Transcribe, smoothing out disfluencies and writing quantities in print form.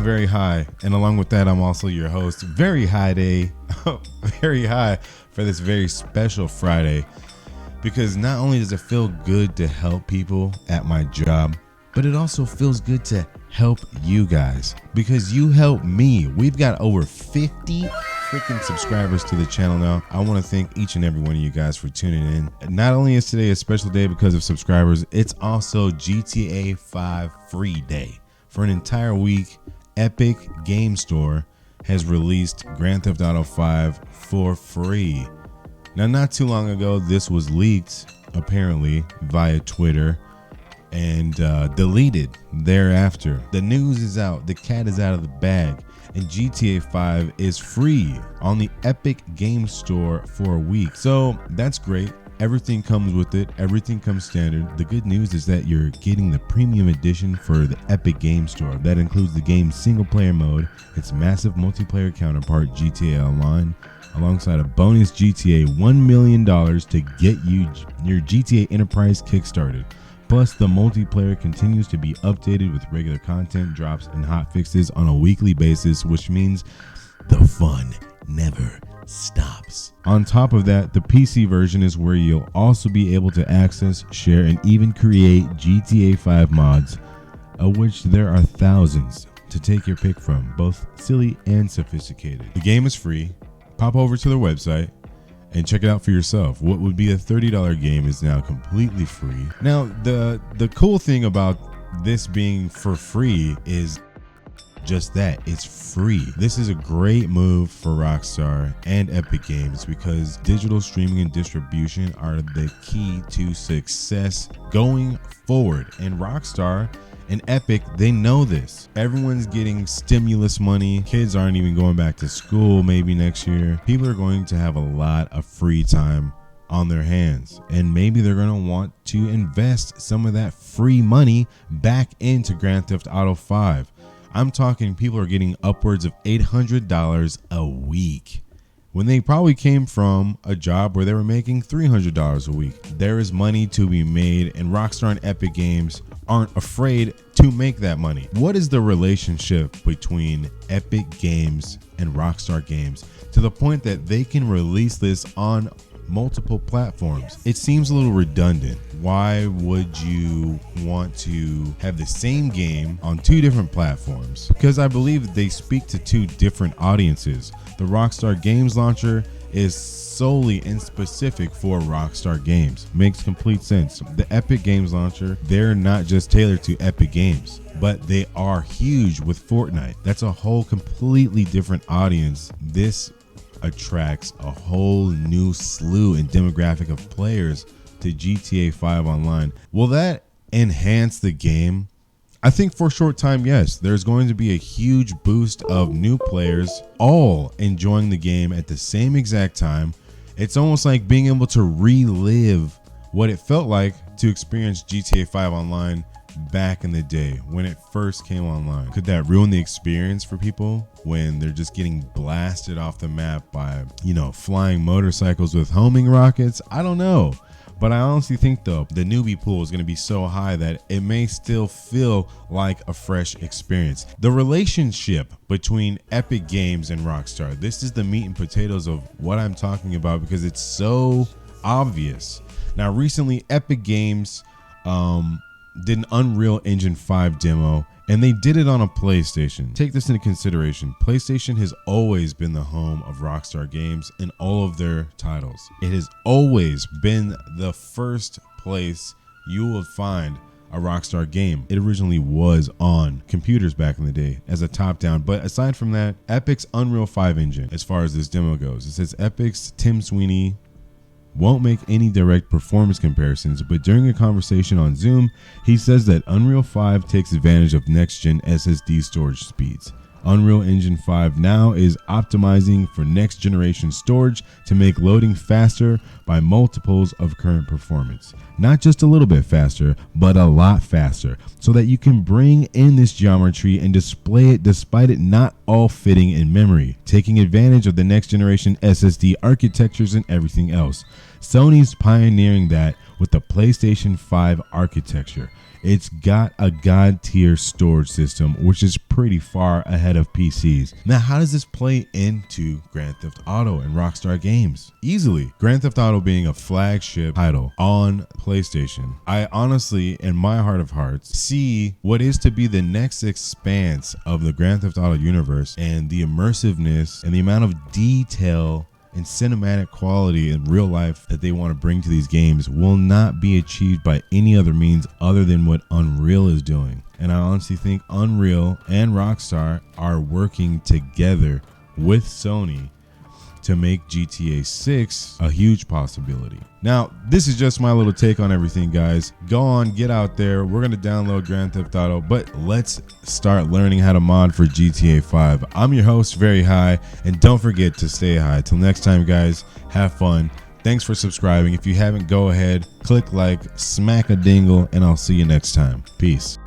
very high. And along with that, I'm also your host. Very high day. Very high for this very special Friday. Because not only does it feel good to help people at my job, but it also feels good to help you guys. Because you help me. We've got over 50 freaking subscribers to the channel now. I want to thank each and every one of you guys for tuning in. Not only is today a special day because of subscribers, it's also GTA 5 free day. For an entire week, Epic Game Store has released Grand Theft Auto 5 for free. Now, not too long ago, this was leaked, apparently, via Twitter and deleted thereafter. The news is out. The cat is out of the bag. And GTA 5 is free on the Epic Game Store for a week. So that's great. Everything comes with it. Everything comes standard. The good news is that you're getting the premium edition for the Epic Game Store. That includes the game's single player mode, its massive multiplayer counterpart GTA Online, alongside a bonus GTA $1 million to get you your GTA Enterprise kickstarted. Plus, the multiplayer continues to be updated with regular content drops and hot fixes on a weekly basis, which means the fun never stops. On top of that, the PC version is where you'll also be able to access, share, and even create GTA 5 mods, of which there are thousands to take your pick from, both silly and sophisticated. The game is free. Pop over to their website and check it out for yourself. What would be a $30 game is now completely free. Now, the cool thing about this being for free is just that, it's free. This is a great move for Rockstar and Epic Games because digital streaming and distribution are the key to success going forward. And Rockstar and Epic, they know this. Everyone's getting stimulus money. Kids aren't even going back to school maybe next year. People are going to have a lot of free time on their hands. And maybe they're going to want to invest some of that free money back into Grand Theft Auto 5. I'm talking people are getting upwards of $800 a week when they probably came from a job where they were making $300 a week. There is money to be made, and Rockstar and Epic Games aren't afraid to make that money. What is the relationship between Epic Games and Rockstar Games to the point that they can release this on multiple platforms? It seems a little redundant. Why would you want to have the same game on two different platforms? Because I believe they speak to two different audiences. The Rockstar Games launcher is solely and specific for Rockstar Games. Makes complete sense. The Epic Games launcher, they're not just tailored to Epic Games, but they are huge with Fortnite. That's a whole completely different audience. This attracts a whole new slew and demographic of players to GTA 5 Online. Will that enhance the game? I think for a short time, yes. There's going to be a huge boost of new players all enjoying the game at the same exact time. It's almost like being able to relive what it felt like to experience GTA 5 Online back in the day when it first came online. Could that ruin the experience for people when they're just getting blasted off the map by, flying motorcycles with homing rockets? I don't know. But I honestly think, though, the newbie pool is going to be so high that it may still feel like a fresh experience. The relationship between Epic Games and Rockstar, this is the meat and potatoes of what I'm talking about because it's so obvious. Now, recently, Epic Games did an Unreal Engine 5 demo, and they did it on a PlayStation. Take this into consideration. PlayStation has always been the home of Rockstar Games in all of their titles. It has always been the first place you will find a Rockstar game. It originally was on computers back in the day as a top-down, but aside from that, Epic's Unreal 5 engine, as far as this demo goes, it says Epic's Tim Sweeney won't make any direct performance comparisons, but during a conversation on Zoom, he says that Unreal 5 takes advantage of next-gen SSD storage speeds. Unreal Engine 5 now is optimizing for next-generation storage to make loading faster by multiples of current performance. Not just a little bit faster, but a lot faster, so that you can bring in this geometry and display it despite it not all fitting in memory, taking advantage of the next-generation SSD architectures and everything else. Sony's pioneering that with the PlayStation 5 architecture. It's got a god tier storage system, which is pretty far ahead of PCs. Now, how does this play into Grand Theft Auto and Rockstar Games? Easily. Grand Theft Auto being a flagship title on PlayStation, I honestly, in my heart of hearts, see what is to be the next expanse of the Grand Theft Auto universe, and the immersiveness and the amount of detail and cinematic quality in real life that they want to bring to these games will not be achieved by any other means other than what Unreal is doing. And I honestly think Unreal and Rockstar are working together with Sony to make GTA 6 a huge possibility. Now, this is just my little take on everything, guys. Go on, get out there. We're gonna download Grand Theft Auto, but let's start learning how to mod for GTA 5. I'm your host, Very High, and don't forget to stay high. Till next time, guys, have fun. Thanks for subscribing. If you haven't, go ahead, click like, smack a dingle, and I'll see you next time. Peace.